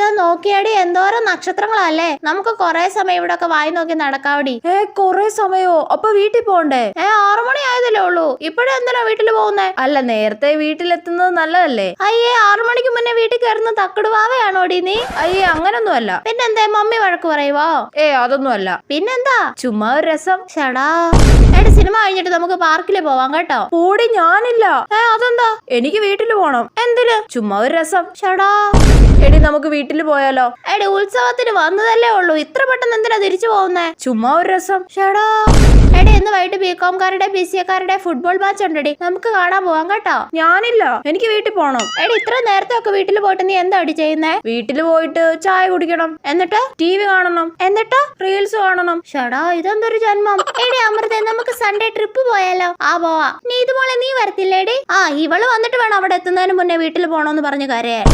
പക്ഷെ നോക്കിയാടി എന്തോരം നക്ഷത്രങ്ങളല്ലേ, നമുക്ക് കൊറേ സമയം ഇവിടെ ഒക്കെ വായി നോക്കി നടക്കാവടി. കൊറേ സമയോ? അപ്പൊ വീട്ടിൽ പോണ്ടേ? 6 മണി ആയതല്ലേ ഉള്ളൂ, ഇപ്പഴേ എന്തിനാ വീട്ടിൽ പോകുന്നേ? അല്ല, നേരത്തെ വീട്ടിലെത്തുന്നത് നല്ലതല്ലേ? അയ്യേ, 6 മണിക്ക് മുന്നേ വീട്ടിൽ കയറുന്ന തക്കടുവാവയാണോടി നീ? അയ്യേ, അങ്ങനൊന്നും അല്ല. പിന്നെന്തേ, മമ്മി വഴക്ക് പറയുവോ? അതൊന്നും അല്ല. പിന്നെന്താ? ചുമ്മാ ഒരു രസം. ഷടാ, എടി സിനിമ കഴിഞ്ഞിട്ട് നമുക്ക് പാർക്കിൽ പോവാം കേട്ടോ. ഓടി, ഞാനില്ല. അതെന്താ? എനിക്ക് വീട്ടിൽ പോണം. എന്തിന്? ചുമ്മാ ഒരു രസം. ഷടാ, എടി നമുക്ക് വീട്ടിൽ പോയാലോ? എടി ഉത്സവത്തിന് വന്നതല്ലേ ഉള്ളൂ, ഇത്ര പെട്ടെന്ന് എന്തിനാ തിരിച്ചു പോകുന്നേ? ചുമ്മാ ഒരു രസം. ഷടാ, എടി ഇന്ന് വൈകിട്ട് ബികോംകാരുടെ BCA-കാരുടെ ഫുട്ബോൾ മാച്ച് ഉണ്ടടി, നമുക്ക് കാണാൻ പോവാം കേട്ടോ. ഞാനില്ല, എനിക്ക് വീട്ടിൽ പോണം. എടി ഇത്ര നേരത്തെ ഒക്കെ വീട്ടിൽ പോയിട്ട് നീ എന്താ അടി ചെയ്യുന്നേ? വീട്ടിൽ പോയിട്ട് ചായ കുടിക്കണം, എന്നിട്ട് TV കാണണം, എന്നിട്ട് റീൽസ് കാണണം. ഷടാ, ഇതെന്തൊരു ജന്മം. എടി അമൃത, നമുക്ക് സൺഡേ ട്രിപ്പ് പോയാലോ? പോവാ. നീ ഇതുപോലെ നീ വരത്തില്ലേടി? ഇവള് വന്നിട്ട് വേണം അവിടെ എത്തുന്നതിന് മുന്നേ വീട്ടിൽ പോണോന്ന് പറഞ്ഞു കരയാൻ.